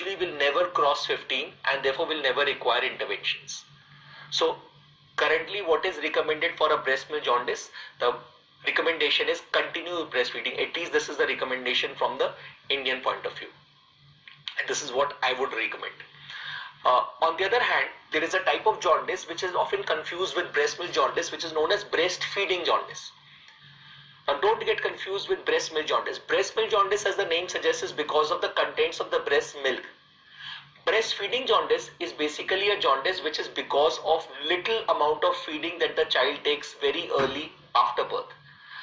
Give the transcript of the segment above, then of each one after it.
usually will never cross 15 and therefore will never require interventions. So currently what is recommended for a breast milk jaundice? The recommendation is continue breastfeeding. At least this is the recommendation from the Indian point of view. And this is what I would recommend. On the other hand, there is a type of jaundice which is often confused with breast milk jaundice, which is known as breastfeeding jaundice. Now don't get confused with breast milk jaundice. Breast milk jaundice, as the name suggests, is because of the contents of the breast milk. Breastfeeding jaundice is basically a jaundice which is because of little amount of feeding that the child takes very early after birth.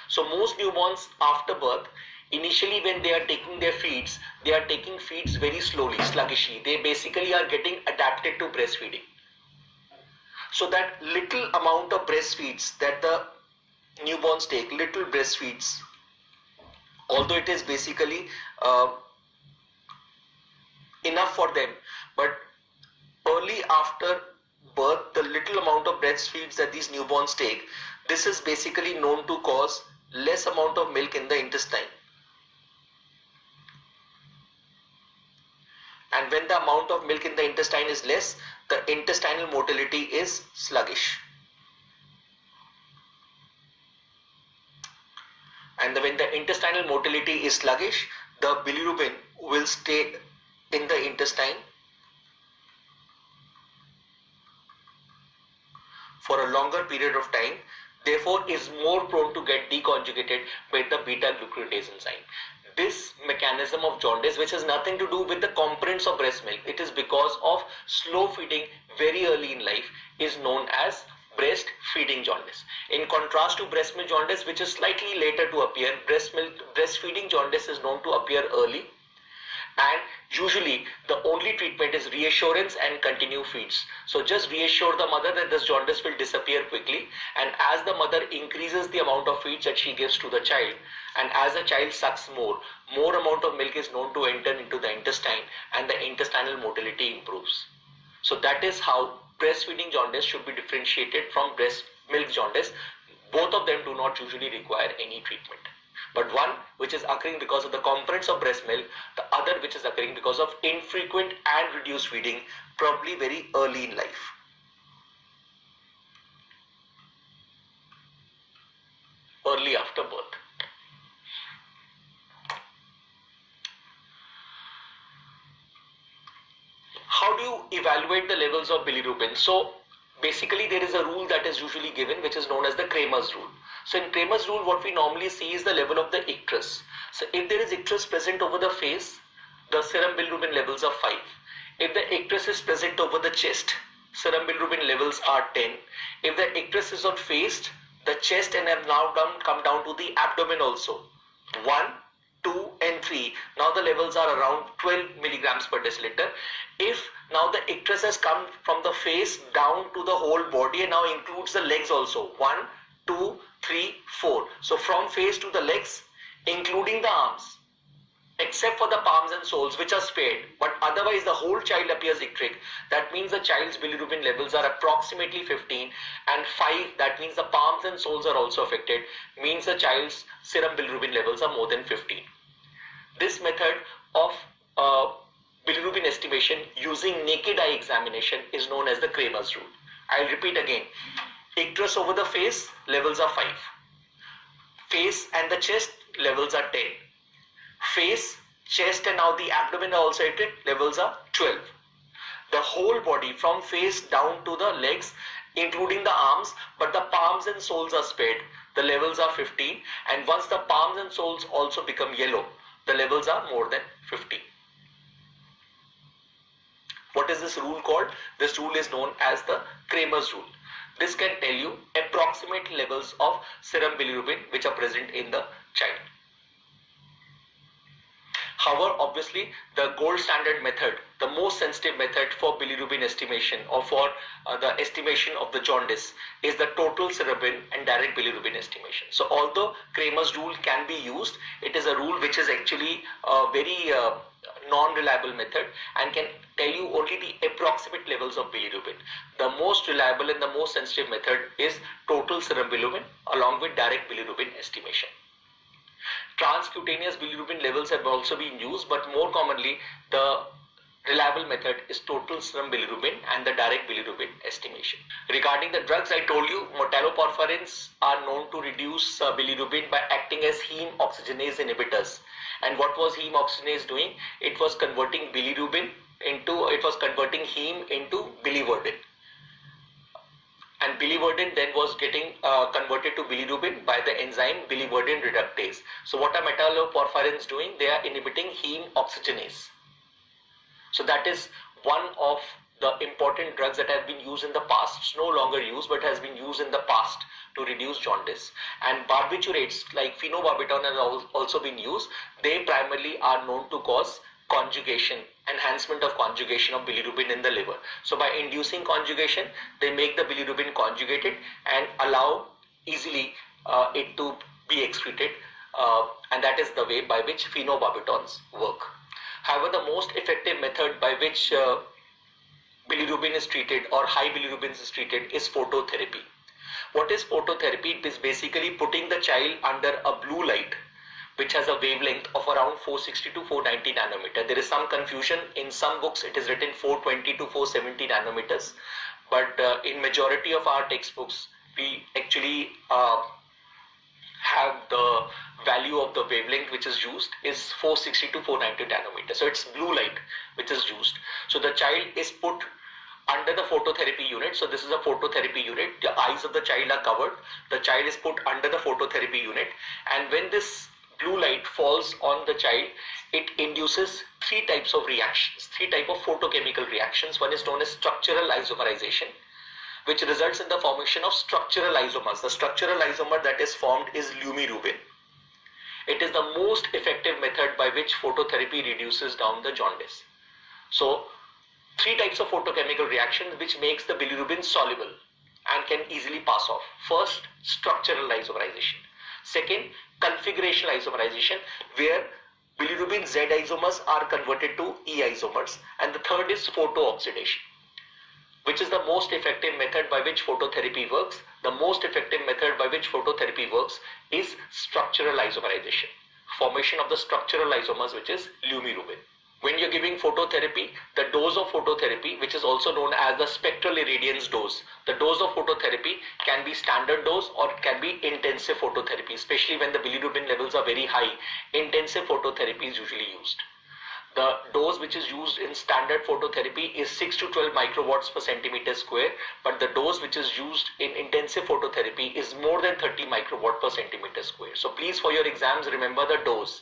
So most newborns after birth, initially when they are taking their feeds, they are taking feeds very slowly, sluggishly. They basically are getting adapted to breastfeeding. So that little amount of breastfeeds that the newborns take, little breastfeeds, although it is basically enough for them, but early after birth, the little amount of breastfeeds that these newborns take, this is basically known to cause less amount of milk in the intestine. And when the amount of milk in the intestine is less, the intestinal motility is sluggish. And when the intestinal motility is sluggish, the bilirubin will stay in the intestine for a longer period of time, therefore is more prone to get deconjugated by the beta glucuronidase enzyme. This mechanism of jaundice, which has nothing to do with the components of breast milk, it is because of slow feeding very early in life, is known as breastfeeding jaundice. In contrast to breast milk jaundice, which is slightly later to appear, breastfeeding jaundice is known to appear early, and usually the only treatment is reassurance and continue feeds. So just reassure the mother that this jaundice will disappear quickly, and as the mother increases the amount of feeds that she gives to the child, and as the child sucks more amount of milk is known to enter into the intestine and the intestinal motility improves. So that is how breastfeeding jaundice should be differentiated from breast milk jaundice. Both of them do not usually require any treatment. But one which is occurring because of the components of breast milk, the other which is occurring because of infrequent and reduced feeding, probably very early in life. Early after birth. How do you evaluate the levels of bilirubin? So basically there is a rule that is usually given, which is known as the Kramer's rule. So in Kramer's rule, what we normally see is the level of the icterus. So if there is icterus present over the face, the serum bilirubin levels are 5. If the icterus is present over the chest, serum bilirubin levels are 10. If the icterus is on face, the chest and have now come down to the abdomen also, 1, 2 and 3. Now the levels are around 12 milligrams per deciliter. If now the icterus has come from the face down to the whole body and now includes the legs also, 1, 2, 3, 4. So from face to the legs, including the arms, except for the palms and soles which are spared, but otherwise the whole child appears icteric. That means the child's bilirubin levels are approximately 15, and 5, that means the palms and soles are also affected, means the child's serum bilirubin levels are more than 15. This method of bilirubin estimation using naked eye examination is known as the Kramer's rule. I'll repeat again. Icterus over the face, levels are 5. Face and the chest, levels are 10. Face, chest and now the abdomen are also affected, levels are 12. The whole body from face down to the legs, including the arms, but the palms and soles are spared, the levels are 15, and once the palms and soles also become yellow, the levels are more than 15. What is this rule called? This rule is known as the Kramer's rule. This can tell you approximate levels of serum bilirubin which are present in the child. However, obviously the gold standard method, the most sensitive method for bilirubin estimation or for the estimation of the jaundice is the total cerebrin and direct bilirubin estimation. So although Kramer's rule can be used, it is a rule which is actually a very non-reliable method and can tell you only the approximate levels of bilirubin. The most reliable and the most sensitive method is total serum bilirubin along with direct bilirubin estimation. Transcutaneous bilirubin levels have also been used, but more commonly the reliable method is total serum bilirubin and the direct bilirubin estimation. Regarding the drugs, I told you metalloporphyrins are known to reduce bilirubin by acting as heme oxygenase inhibitors. And what was heme oxygenase doing? It was converting heme into biliverdin. And biliverdin then was getting converted to bilirubin by the enzyme biliverdin reductase. So what are metalloporphyrins doing? They are inhibiting heme oxygenase. So that is one of the important drugs that have been used in the past. It's no longer used, but has been used in the past to reduce jaundice. And barbiturates like phenobarbital have also been used. They primarily are known to cause conjugation, enhancement of conjugation of bilirubin in the liver. So by inducing conjugation, they make the bilirubin conjugated and allow easily it to be excreted, and that is the way by which phenobarbitons work. However, the most effective method by which bilirubin is treated or high bilirubin is treated is phototherapy. What is phototherapy? It is basically putting the child under a blue light which has a wavelength of around 460 to 490 nanometer. There is some confusion. In some books it is written 420 to 470 nanometers, but in majority of our textbooks we actually have the value of the wavelength which is used is 460 to 490 nanometers. So it's blue light which is used. So the child is put under the phototherapy unit. So this is a phototherapy unit. The eyes of the child are covered. The child is put under the phototherapy unit, and when this blue light falls on the child, it induces three types of reactions, three types of photochemical reactions. One is known as structural isomerization, which results in the formation of structural isomers. The structural isomer that is formed is lumirubin. It is the most effective method by which phototherapy reduces down the jaundice. So three types of photochemical reactions which makes the bilirubin soluble and can easily pass off. First, structural isomerization. Second, configurational isomerization, where bilirubin Z isomers are converted to E isomers. And the third is photooxidation, which is the most effective method by which phototherapy works. The most effective method by which phototherapy works is structural isomerization, formation of the structural isomers, which is lumirubin. When you're giving phototherapy, the dose of phototherapy, which is also known as the spectral irradiance dose, the dose of phototherapy can be standard dose or it can be intensive phototherapy. Especially when the bilirubin levels are very high, intensive phototherapy is usually used. The dose which is used in standard phototherapy is 6 to 12 microwatts per centimeter square, but the dose which is used in intensive phototherapy is more than 30 microwatt per centimeter square. So please, for your exams, remember the dose.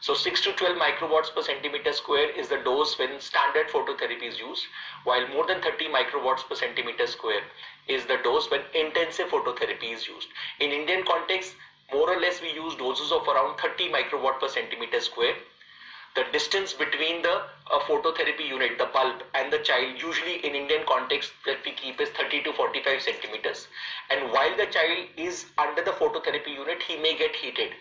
So 6 to 12 microwatts per centimeter square is the dose when standard phototherapy is used, while more than 30 microwatts per centimeter square is the dose when intensive phototherapy is used. In Indian context, more or less we use doses of around 30 microwatt per centimeter square. The distance between the phototherapy unit, the bulb, and the child, usually in Indian context that we keep is 30 to 45 centimeters. And while the child is under the phototherapy unit, he may get heated.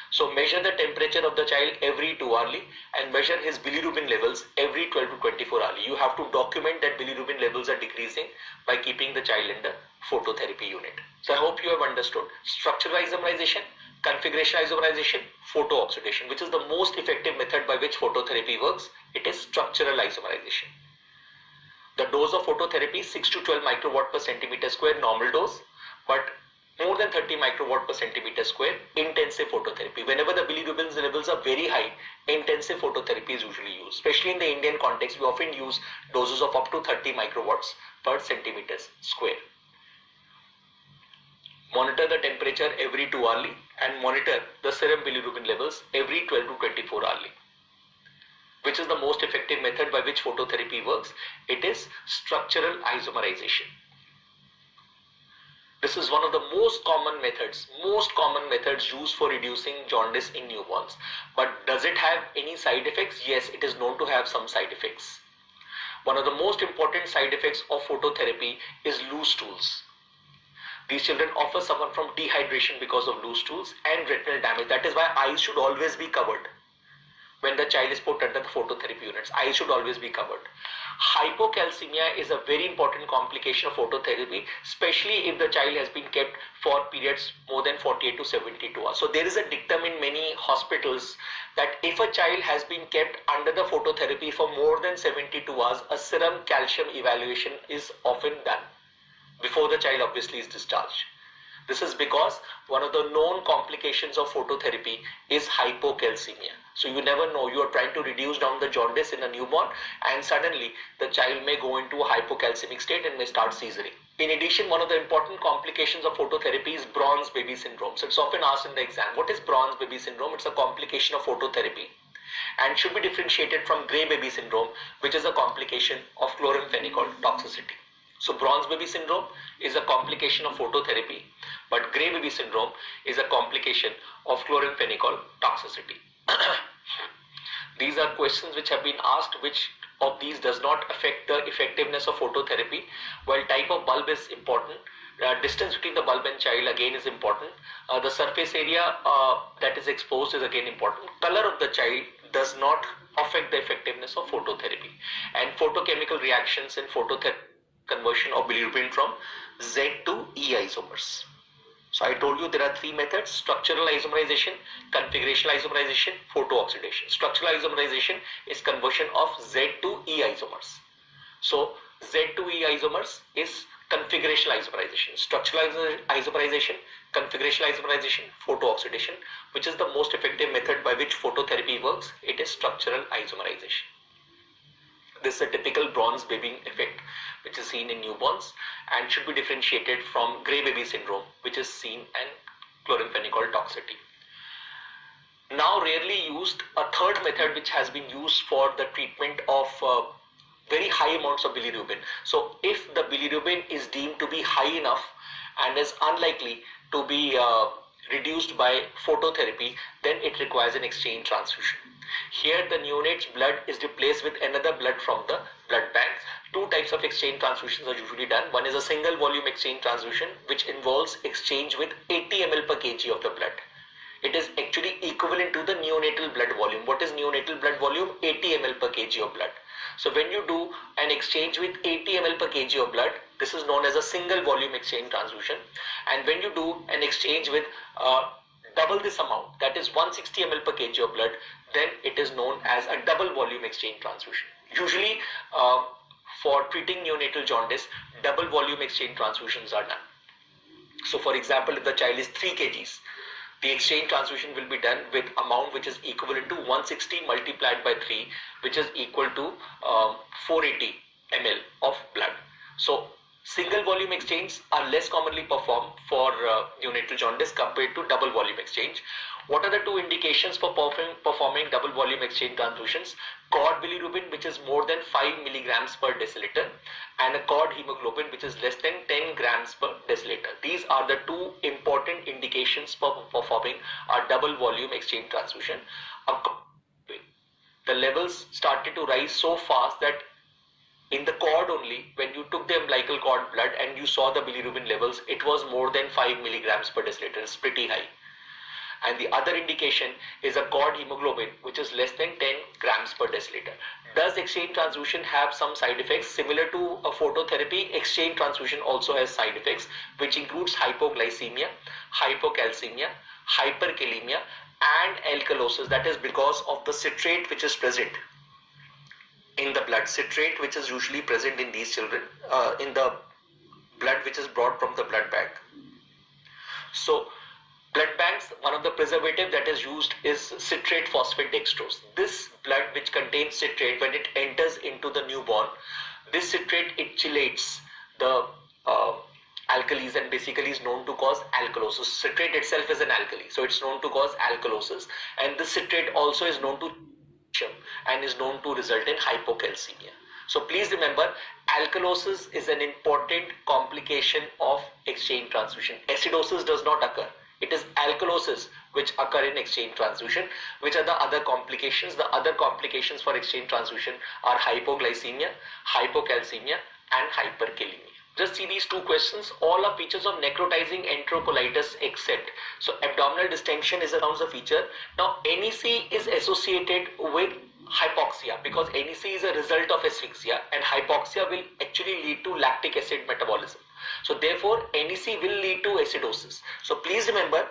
So measure the temperature of the child every 2 hourly and measure his bilirubin levels every 12 to 24 hourly. You have to document that bilirubin levels are decreasing by keeping the child in the phototherapy unit. So I hope you have understood structural isomerization, configuration isomerization, photooxidation. Which is the most effective method by which phototherapy works? It is structural isomerization. The dose of phototherapy 6 to 12 microwatt per centimeter square, normal dose, but more than 30 microwatt per centimeter square, intensive phototherapy. Whenever the bilirubin levels are very high, intensive phototherapy is usually used. Especially in the Indian context, we often use doses of up to 30 microwatts per centimeter square. Monitor the temperature every 2 hourly and monitor the serum bilirubin levels every 12 to 24 hourly. Which is the most effective method by which phototherapy works? It is structural isomerization. This is one of the most common methods used for reducing jaundice in newborns. But does it have any side effects? Yes, it is known to have some side effects. One of the most important side effects of phototherapy is loose stools. These children often suffer from dehydration because of loose stools and retinal damage. That is why eyes should always be covered. when the child is put under the phototherapy units. Eyes should always be covered. Hypocalcemia is a very important complication of phototherapy, especially if the child has been kept for periods more than 48 to 72 hours. So there is a dictum in many hospitals that if a child has been kept under the phototherapy for more than 72 hours, a serum calcium evaluation is often done before the child obviously is discharged. This is because one of the known complications of phototherapy is hypocalcemia. So you never know, you are trying to reduce down the jaundice in a newborn and suddenly the child may go into a hypocalcemic state and may start seizuring. In addition, one of the important complications of phototherapy is bronze baby syndrome. So it's often asked in the exam, what is bronze baby syndrome? It's a complication of phototherapy and should be differentiated from gray baby syndrome, which is a complication of chloramphenicol toxicity. So bronze baby syndrome is a complication of phototherapy, but gray baby syndrome is a complication of chloramphenicol toxicity. These are questions which have been asked, which of these does not affect the effectiveness of phototherapy. While type of bulb is important, distance between the bulb and child again is important. The surface area that is exposed is again important. Color of the child does not affect the effectiveness of phototherapy. And photochemical reactions in phototherapy, conversion of bilirubin from Z to E isomers. So I told you there are three methods: structural isomerization, configurational isomerization, photooxidation. Structural isomerization is conversion of Z to E isomers. So Z to E isomers is configurational isomerization. Structural isomerization, configurational isomerization, photooxidation. Which is the most effective method by which phototherapy works? It is structural isomerization. This is a typical bronze baby effect which is seen in newborns and should be differentiated from gray baby syndrome, which is seen in chloramphenicol toxicity. Now rarely used, a third method which has been used for the treatment of very high amounts of bilirubin. So if the bilirubin is deemed to be high enough and is unlikely to be reduced by phototherapy, then it requires an exchange transfusion. Here the neonate's blood is replaced with another blood from the blood bank. Two types of exchange transfusions are usually done. One is a single volume exchange transfusion, which involves exchange with 80 ml per kg of the blood. It is actually equivalent to the neonatal blood volume. What is neonatal blood volume? 80 ml per kg of blood. So when you do an exchange with 80 ml per kg of blood, this is known as a single volume exchange transfusion. And when you do an exchange with double this amount, that is 160 ml per kg of blood, then it is known as a double volume exchange transfusion. Usually for treating neonatal jaundice, double volume exchange transfusions are done. So for example, if the child is 3 kgs, the exchange transfusion will be done with amount which is equivalent to 160 multiplied by 3, which is equal to 480 ml of blood. So single volume exchanges are less commonly performed for neonatal jaundice compared to double volume exchange. What are the two indications for performing double volume exchange transfusions? Cord bilirubin, which is more than 5 milligrams per deciliter, and a cord hemoglobin, which is less than 10 grams per deciliter. These are the two important indications for performing a double volume exchange transfusion. The levels started to rise so fast that in the cord only, when you took the umbilical cord blood and you saw the bilirubin levels, it was more than 5 milligrams per deciliter. It's pretty high. And the other indication is a cord hemoglobin, which is less than 10 grams per deciliter. Does exchange transfusion have some side effects? Similar to a phototherapy, exchange transfusion also has side effects, which includes hypoglycemia, hypocalcemia, hyperkalemia, and alkalosis. That is because of the citrate which is present in the blood. Citrate which is usually present in these children, in the blood which is brought from the blood bank. So blood banks, one of the preservative that is used is citrate phosphate dextrose. This blood which contains citrate, when it enters into the newborn, this citrate, it chelates the alkalis and basically is known to cause alkalosis. Citrate itself is an alkali, so it's known to cause alkalosis, and this citrate also is known to and is known to result in hypocalcemia. So please remember, alkalosis is an important complication of exchange transfusion. Acidosis does not occur. It is alkalosis which occur in exchange transfusion. Which are the other complications? The other complications for exchange transfusion are hypoglycemia, hypocalcemia, and hyperkalemia. Just see these two questions. All are features of necrotizing enterocolitis except. So abdominal distension is a feature. Now NEC is associated with hypoxia because NEC is a result of asphyxia, and hypoxia will actually lead to lactic acid metabolism. So therefore NEC will lead to acidosis. So please remember,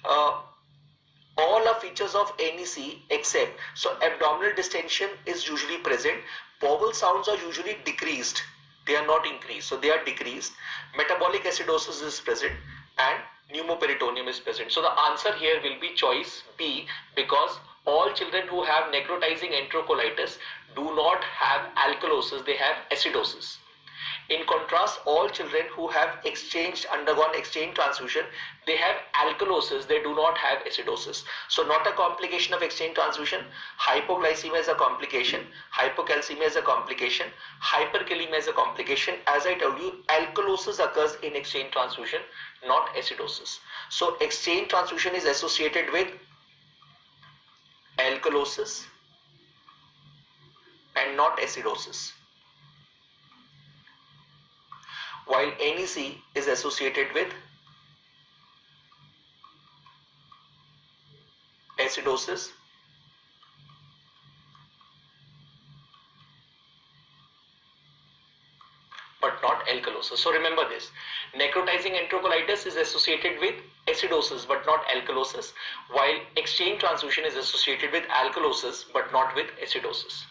all are features of NEC except. So abdominal distension is usually present. Vowel sounds are usually decreased. They are not increased, so they are decreased. Metabolic acidosis is present and pneumoperitoneum is present. So the answer here will be choice B, because all children who have necrotizing enterocolitis do not have alkalosis, they have acidosis. In contrast, all children who have undergone exchange transfusion, they have alkalosis, they do not have acidosis. So not a complication of exchange transfusion. Hypoglycemia is a complication, hypocalcemia is a complication, hyperkalemia is a complication. As I told you, alkalosis occurs in exchange transfusion, not acidosis. So exchange transfusion is associated with alkalosis and not acidosis, while NEC is associated with acidosis but not alkalosis. So remember this, necrotizing enterocolitis is associated with acidosis but not alkalosis, while exchange transfusion is associated with alkalosis but not with acidosis.